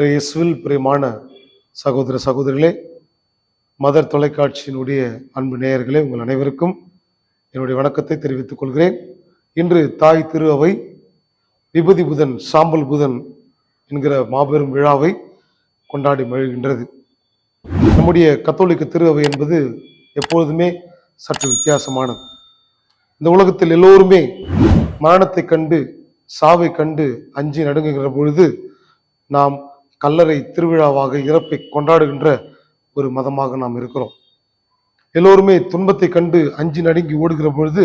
இயேசுவில் பிரியமான சகோதர சகோதரிகளே, மதர் தொலைக்காட்சியினுடைய அன்பு நேயர்களே, உங்கள் அனைவருக்கும் என்னுடைய வணக்கத்தை தெரிவித்துக் கொள்கிறேன். இன்று தாய் திரு அவை விபூதி புதன், சாம்பல் புதன் என்கிற மாபெரும் விழாவை கொண்டாடி மகிழ்கின்றது. நம்முடைய கத்தோலிக்க திரு அவை என்பது எப்பொழுதுமே சற்று வித்தியாசமானது. இந்த உலகத்தில் எல்லோருமே மரணத்தை கண்டு, சாவை கண்டு அஞ்சி நடுங்குகிற பொழுது நாம் கல்லறை திருவிழாவாக இறப்பை கொண்டாடுகின்ற ஒரு மதமாக நாம் இருக்கிறோம். எல்லோருமே துன்பத்தை கண்டு அஞ்சி நடுங்கி ஓடுகிற பொழுது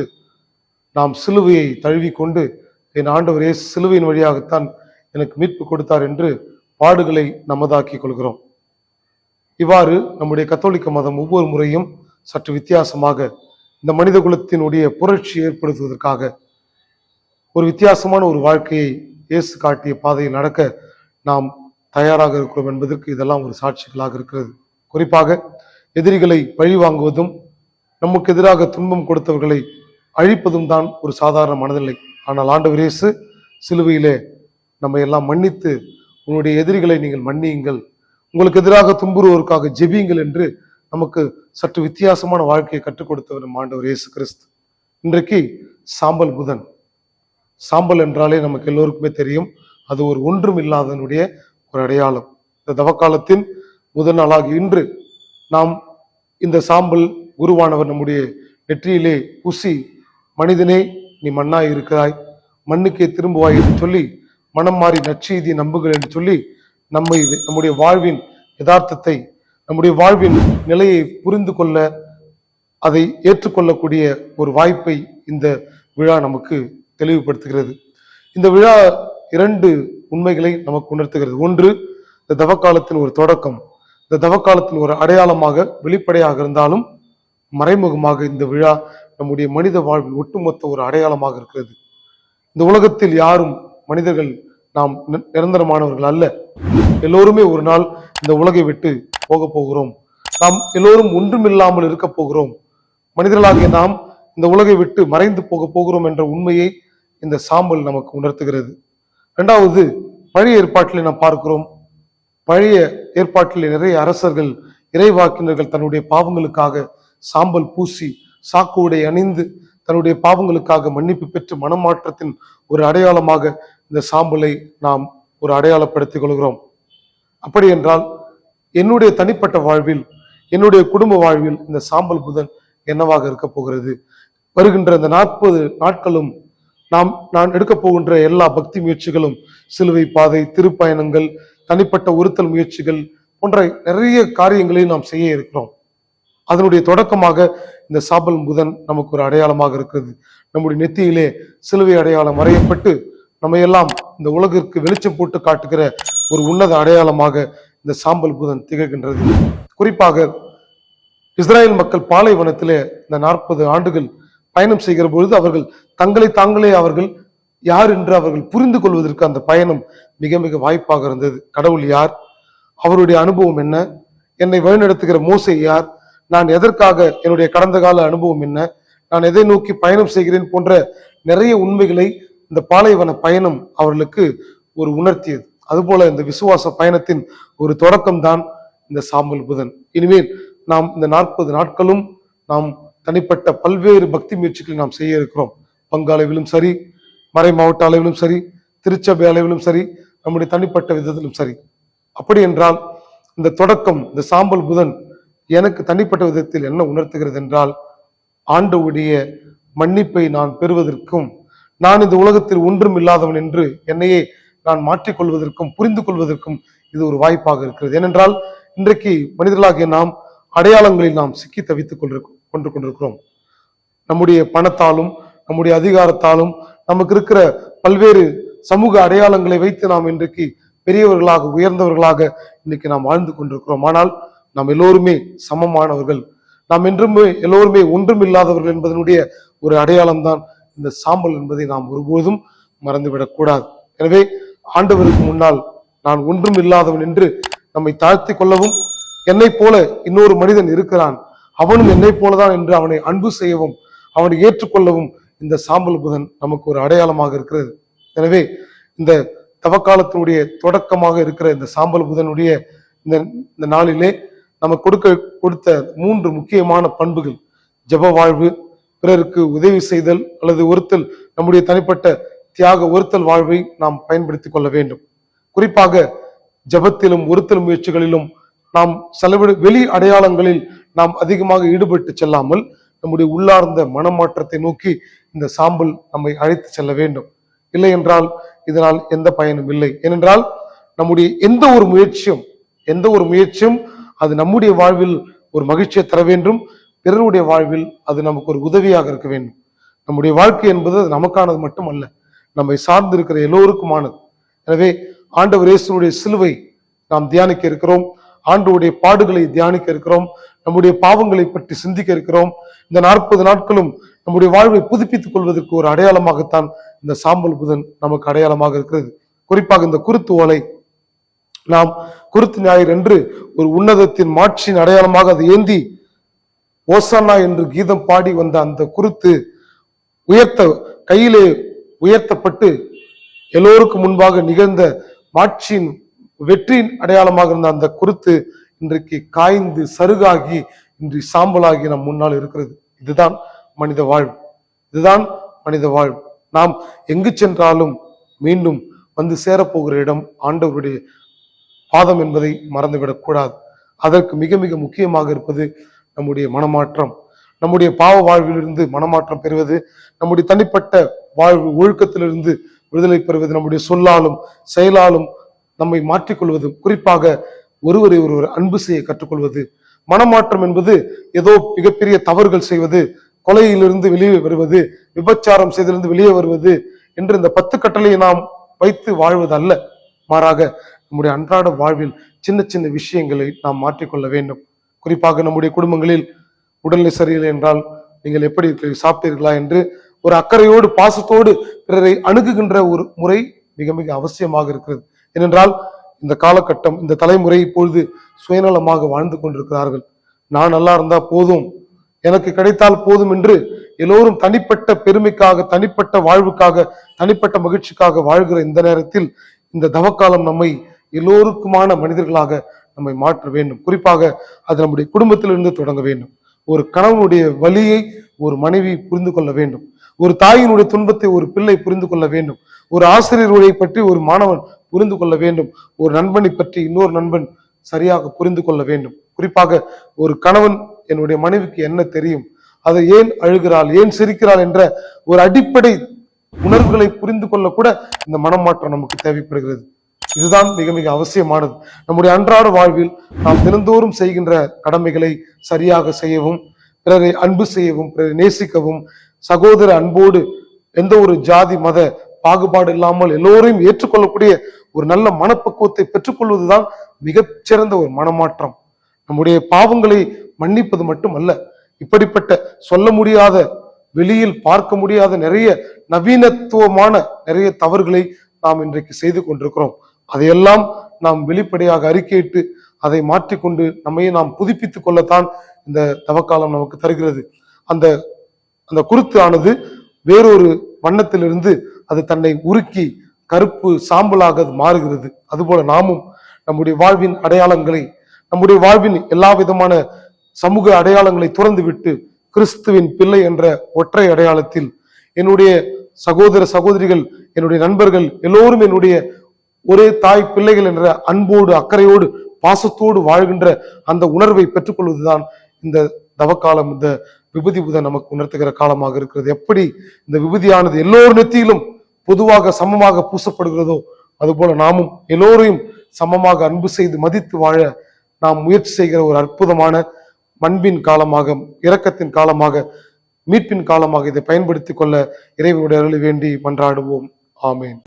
நாம் சிலுவையை தழுவிக்கொண்டு, என் ஆண்டவரே சிலுவையின் வழியாகத்தான் எனக்கு மீட்பு கொடுத்தார் என்று பாடுகளை நமதாக்கி கொள்கிறோம். இவ்வாறு நம்முடைய கத்தோலிக்க மதம் ஒவ்வொரு முறையும் சற்று வித்தியாசமாக இந்த மனித குலத்தினுடைய புரட்சி ஏற்படுத்துவதற்காக ஒரு வித்தியாசமான ஒரு வாழ்க்கையை இயேசு காட்டிய பாதையில் நடக்க நாம் தயாராக இருக்கிறோம் என்பதற்கு இதெல்லாம் ஒரு சாட்சிகளாக இருக்கிறது. குறிப்பாக எதிரிகளை பழி வாங்குவதும், நமக்கு எதிராக துன்பம் கொடுத்தவர்களை அழிப்பதும் தான் ஒரு சாதாரண மனதில்லை. ஆனால் ஆண்டவர் இயேசு சிலுவையிலே நம்ம எல்லாம் மன்னித்து, உங்களுடைய எதிரிகளை நீங்கள் மன்னியுங்கள், உங்களுக்கு எதிராக துன்புறுவோருக்காக ஜெபியுங்கள் என்று நமக்கு சற்று வித்தியாசமான வாழ்க்கையை கற்றுக் கொடுத்தவர் நம் ஆண்டவர் இயேசு கிறிஸ்து. இன்றைக்கு சாம்பல் புதன். சாம்பல் என்றாலே நமக்கு எல்லோருக்குமே தெரியும், அது ஒரு ஒன்றும் இல்லாதனுடைய ஒரு அடையாளம். இந்த தவக்காலத்தின் முதல் நாளாக இன்று நாம் இந்த சாம்பல் குருவானவர் நம்முடைய நெற்றியிலே பூசி, மனிதனே நீ மண்ணாய் இருக்கிறாய், மண்ணுக்கே திரும்புவாய் என்று சொல்லி, மனம் மாறி நற்செய்தியை நம்புங்கள் என்று சொல்லி நம்முடைய வாழ்வின் யதார்த்தத்தை, நம்முடைய வாழ்வின் நிலையை புரிந்து கொள்ள, அதை ஏற்றுக்கொள்ளக்கூடிய ஒரு வாய்ப்பை இந்த விழா நமக்கு தெளிவுபடுத்துகிறது. இந்த விழா இரண்டு உண்மைகளை நமக்கு உணர்த்துகிறது. ஒன்று, இந்த தவக்காலத்தின் ஒரு தொடக்கம், இந்த தவக்காலத்தின் ஒரு அடையாளமாக வெளிப்படையாக இருந்தாலும் மறைமுகமாக இந்த விழா நம்முடைய மனித வாழ்வில் ஒட்டுமொத்த ஒரு அடையாளமாக இருக்கிறது. இந்த உலகத்தில் யாரும் மனிதர்கள் நாம் நிரந்தரமானவர்கள் அல்ல. எல்லோருமே ஒரு நாள் இந்த உலகை விட்டு போக போகிறோம். நாம் எல்லோரும் ஒன்றுமில்லாமல் இருக்க போகிறோம். மனிதர்களாகிய நாம் இந்த உலகை விட்டு மறைந்து போக போகிறோம் என்ற உண்மையை இந்த சாம்பல் நமக்கு உணர்த்துகிறது. இரண்டாவது, பழைய ஏற்பாட்டிலே நாம் பார்க்கிறோம், பழைய ஏற்பாட்டிலே நிறைய அரசர்கள், இறைவாக்கினர்கள் தன்னுடைய பாவங்களுக்காக சாம்பல் பூசி, சாக்கு உடை அணிந்து, தன்னுடைய பாவங்களுக்காக மன்னிப்பு பெற்று மனமாற்றத்தின் ஒரு அடையாளமாக இந்த சாம்பலை நாம் ஒரு அடையாளப்படுத்திக் கொள்கிறோம். அப்படி என்றால் என்னுடைய தனிப்பட்ட வாழ்வில், என்னுடைய குடும்ப வாழ்வில் இந்த சாம்பல் புதன் என்னவாக இருக்க போகிறது? வருகின்ற இந்த 40 நாட்களும் நான் எடுக்க போகின்ற எல்லா பக்தி முயற்சிகளும், சிலுவை பாதை, திருப்பயணங்கள், தனிப்பட்ட ஒருத்தல் முயற்சிகள் போன்ற நிறைய காரியங்களை நாம் செய்ய இருக்கிறோம். அதனுடைய தொடக்கமாக இந்த சாம்பல் புதன் நமக்கு ஒரு அடையாளமாக இருக்கிறது. நம்முடைய நெத்தியிலே சிலுவை அடையாளம் வரையப்பட்டு நம்ம எல்லாம் இந்த உலகிற்கு வெளிச்சம் போட்டு காட்டுகிற ஒரு உன்னத அடையாளமாக இந்த சாம்பல் புதன் திகழ்கின்றது. குறிப்பாக இஸ்ரேல் மக்கள் பாலைவனத்திலே இந்த 40 ஆண்டுகள் பயணம் செய்கிற பொழுது அவர்கள் தங்களை தாங்களே அவர்கள் யார் என்று அவர்கள் புரிந்து கொள்வதற்கு அந்த பயணம் மிக மிக வாய்ப்பாக இருந்தது. கடவுள் யார், அவருடைய அனுபவம் என்ன, என்னை வழிநடத்துகிற மோசே யார், நான் எதற்காக, என்னுடைய கடந்த கால அனுபவம் என்ன, நான் எதை நோக்கி பயணம் செய்கிறேன் போன்ற நிறைய உண்மைகளை இந்த பாலைவன பயணம் அவர்களுக்கு ஒரு உணர்த்தியது. அதுபோல இந்த விசுவாச பயணத்தின் ஒரு தொடக்கம் தான் இந்த சாம்பல் புதன். இனிமேல் நாம் இந்த 40 நாட்களும் நாம் தனிப்பட்ட பல்வேறு பக்தி முயற்சிகளை நாம் செய்ய இருக்கிறோம். பங்கு அளவிலும் சரி, மறை மாவட்ட அளவிலும் சரி, திருச்சபை அளவிலும் சரி, நம்முடைய தனிப்பட்ட விதத்திலும் சரி. அப்படி என்றால் இந்த தொடக்கம், இந்த சாம்பல் புதன் எனக்கு தனிப்பட்ட விதத்தில் என்ன உணர்த்துகிறது என்றால், ஆண்டவருடைய மன்னிப்பை நான் பெறுவதற்கும், நான் இந்த உலகத்தில் ஒன்றும் இல்லாதவன் என்று என்னையே நான் மாற்றிக்கொள்வதற்கும் புரிந்து கொள்வதற்கும் இது ஒரு வாய்ப்பாக இருக்கிறது. ஏனென்றால் இன்றைக்கு மனிதர்களாகிய நாம் அடையாளங்களில் நாம் சிக்கி தவித்துக் கொண்டிருக்கிறோம். நம்முடைய பணத்தாலும், நம்முடைய அதிகாரத்தாலும், நமக்கு இருக்கிற பல்வேறு சமூக அடையாளங்களை வைத்து நாம் இன்றைக்கு பெரியவர்களாக, உயர்ந்தவர்களாக இன்னைக்கு நாம் வாழ்ந்து கொண்டிருக்கிறோம். ஆனால் நாம் எல்லோருமே சமமானவர்கள், நாம் என்றுமே எல்லோருமே ஒன்றும் இல்லாதவர்கள் என்பதனுடைய ஒரு அடையாளம் தான் இந்த சாம்பல் என்பதை நாம் ஒருபோதும் மறந்துவிடக் கூடாது. எனவே ஆண்டவருக்கு முன்னால் நான் ஒன்றும் இல்லாதவன் என்று நம்மை தாழ்த்தி கொள்ளவும், என்னை போல இன்னொரு மனிதன் இருக்கிறான், அவனும் என்னை போலதான் என்று அவனை அன்பு செய்யவும், அவனை ஏற்றுக்கொள்ளவும் இந்த சாம்பல் புதன் நமக்கு ஒரு அடையாளமாக இருக்கிறது. எனவே இந்த தவக்காலத்தினுடைய தொடக்கமாக இருக்கிற இந்த சாம்பல் புதனுடைய இந்த நாளிலே நம்ம கொடுத்த 3 முக்கியமான பண்புகள்: ஜெப வாழ்வு, பிறருக்கு உதவி செய்தல் அல்லது ஒருத்தல், நம்முடைய தனிப்பட்ட தியாக ஒருத்தல் வாழ்வை நாம் பயன்படுத்திக் கொள்ள வேண்டும். குறிப்பாக ஜெபத்திலும் ஒருத்தல் முயற்சிகளிலும் நாம் வெளி அடையாளங்களில் நாம் அதிகமாக ஈடுபட்டு செல்லாமல் நம்முடைய உள்ளார்ந்த மனமாற்றத்தை நோக்கி இந்த சாம்பல் நம்மை அழைத்து செல்ல வேண்டும். இல்லை என்றால் இதனால் எந்த பயனும் இல்லை. ஏனென்றால் நம்முடைய எந்த ஒரு முயற்சியும் அது நம்முடைய வாழ்வில் ஒரு மகிழ்ச்சியை தர வேண்டும், பிறருடைய வாழ்வில் அது நமக்கு ஒரு உதவியாக இருக்க வேண்டும். நம்முடைய வாழ்க்கை என்பது நமக்கானது மட்டுமல்ல, நம்மை சார்ந்து இருக்கிற எல்லோருக்குமானது. எனவே ஆண்டவர் இயேசுவுடைய சிலுவை நாம் தியானிக்க இருக்கிறோம், ஆண்டவருடைய பாடுகளை தியானிக்க இருக்கிறோம், நம்முடைய பாவங்களை பற்றி சிந்திக்க இருக்கிறோம். இந்த 40 நாட்களும் நம்முடைய வாழ்வை புதுப்பித்துக் கொள்வதற்கு ஒரு அடையாளமாகத்தான் இந்த சாம்பல் புதன் நமக்கு அடையாளமாக இருக்கிறது. குறிப்பாக இந்த குருத்து ஓலை, நாம் குருத்து ஞாயிறு என்று ஒரு உன்னதத்தின் மாட்சியின் அடையாளமாக அதை ஏந்தி ஓசானா என்று கீதம் பாடி வந்த அந்த குருத்து கையிலே உயர்த்தப்பட்டு எல்லோருக்கும் முன்பாக நிகழ்ந்த மாட்சியின் வெற்றியின் அடையாளமாக இருந்த அந்த குருத்து இன்றைக்கு காய்ந்து சருகாகி இன்று சாம்பலாகி நம் முன்னால் இருக்கிறது. இதுதான் மனித வாழ்வு. நாம் எங்கு சென்றாலும் மீண்டும் வந்து சேரப்போகிற இடம் ஆண்டவருடைய பாதம் என்பதை மறந்துவிடக் கூடாது. அதற்கு மிக மிக முக்கியமாக இருப்பது நம்முடைய மனமாற்றம். நம்முடைய பாவ வாழ்விலிருந்து மனமாற்றம் பெறுவது, நம்முடைய தனிப்பட்ட வாழ்வு ஒழுக்கத்திலிருந்து விடுதலை பெறுவது, நம்முடைய சொல்லாலும் செயலாலும் நம்மை மாற்றிக்கொள்வது, குறிப்பாக ஒருவரை ஒருவர் அன்பு செய்ய கற்றுக்கொள்வது. மனமாற்றம் என்பது ஏதோ மிகப்பெரிய தவறுகள் செய்வது, கொலையிலிருந்து வெளியே வருவது, விபச்சாரம் செய்திலிருந்து வெளியே வருவது என்று இந்த 10 கட்டளையை நாம் வைத்து வாழ்வது அல்ல. மாறாக நம்முடைய அன்றாட வாழ்வில் சின்ன சின்ன விஷயங்களை நாம் மாற்றிக்கொள்ள வேண்டும். குறிப்பாக நம்முடைய குடும்பங்களில் உடல்நிலை சரியில்லை என்றால் நீங்கள் எப்படி சாப்பிட்டீர்களா என்று ஒரு அக்கறையோடு பாசத்தோடு பிறரை அணுகுகின்ற ஒரு முறை மிக மிக அவசியமாக இருக்கிறது. ஏனென்றால் இந்த காலகட்டம், இந்த தலைமுறை இப்பொழுது சுயநலமாக வாழ்ந்து கொண்டிருக்கிறார்கள். நான் நல்லா இருந்தா போதும், எனக்கு கிடைத்தால் போதும் என்று எல்லோரும் தனிப்பட்ட பெருமைக்காக, தனிப்பட்ட வாழ்வுக்காக, தனிப்பட்ட மகிழ்ச்சிக்காக வாழ்கிற இந்த நேரத்தில் இந்த தவக்காலம் நம்மை எல்லோருக்குமான மனிதர்களாக நம்மை மாற்ற வேண்டும். குறிப்பாக அது நம்முடைய குடும்பத்திலிருந்து தொடங்க வேண்டும். ஒரு கணவனுடைய வலியை ஒரு மனைவி புரிந்து கொள்ள வேண்டும். ஒரு தாயினுடைய துன்பத்தை ஒரு பிள்ளை புரிந்து கொள்ள வேண்டும். ஒரு ஆசிரியருடைய பற்றி ஒரு மாணவன் புரிந்து கொள்ள வேண்டும். ஒரு நண்பனை பற்றி இன்னொரு நண்பன் சரியாக புரிந்து கொள்ள வேண்டும். குறிப்பாக ஒரு கணவன் என்னுடைய மனைவிக்கு என்ன தெரியும், அதை ஏன் அழுகிறாள், ஏன் சிரிக்கிறாள் என்ற ஒரு அடிப்படை உணர்வுகளை புரிந்து கொள்ள கூட இந்த மனமாற்றம் நமக்கு தேவைப்படுகிறது. இதுதான் மிக மிக அவசியமானது. நம்முடைய அன்றாட வாழ்வில் நாம் தினந்தோறும் செய்கின்ற கடமைகளை சரியாக செய்யவும், பிறரை அன்பு செய்யவும், பிறரை நேசிக்கவும், சகோதர அன்போடு எந்த ஒரு ஜாதி மத பாகுபாடு இல்லாமல் எல்லோரையும் ஏற்றுக்கொள்ளக்கூடிய ஒரு நல்ல மனப்பக்குவத்தை பெற்றுக்கொள்வதுதான் மிகச்சிறந்த ஒரு மனமாற்றம். நம்முடைய பாவங்களை மன்னிப்பது மட்டுமல்ல, இப்படிப்பட்ட சொல்ல முடியாத, வெளியில் பார்க்க முடியாத நிறைய நவீனத்துவமான நிறைய தவறுகளை நாம் இன்றைக்கு செய்து கொண்டிருக்கிறோம். அதையெல்லாம் நாம் வெளிப்படையாக அறிக்கையிட்டு அதை மாற்றிக்கொண்டு நம்மையே நாம் புதுப்பித்துக் கொள்ளத்தான் இந்த தவக்காலம் நமக்கு தருகிறது. அந்த குருத்து ஆனது வேறொரு வண்ணத்திலிருந்து அது தன்னை உருக்கி கருப்பு சாம்பலாக அது மாறுகிறது. அதுபோல நாமும் நம்முடைய வாழ்வின் அடையாளங்களை, நம்முடைய வாழ்வின் எல்லா விதமான சமூக அடையாளங்களை துறந்து விட்டு கிறிஸ்துவின் பிள்ளை என்ற ஒற்றை அடையாளத்தில் என்னுடைய சகோதர சகோதரிகள், என்னுடைய நண்பர்கள் எல்லோரும் என்னுடைய ஒரே தாய் பிள்ளைகள் என்ற அன்போடு அக்கறையோடு பாசத்தோடு வாழ்கின்ற அந்த உணர்வை பெற்றுக்கொள்வதுதான் இந்த தவக்காலம், இந்த விபூதி புதன் நமக்கு உணர்த்துகிற காலமாக இருக்கிறது. எப்படி இந்த விபூதியானது எல்லோர் நெத்தியிலும் பொதுவாக சமமாக பூசப்படுகிறதோ அதுபோல நாமும் எல்லோரையும் சமமாக அன்பு செய்து மதித்து வாழ நாம் முயற்சி செய்கிற ஒரு அற்புதமான மண்பின் காலமாக, இரக்கத்தின் காலமாக, மீட்பின் காலமாக இதை பயன்படுத்திக் கொள்ள இறைவனுடைய அருளை வேண்டி மன்றாடுவோம். ஆமேன்.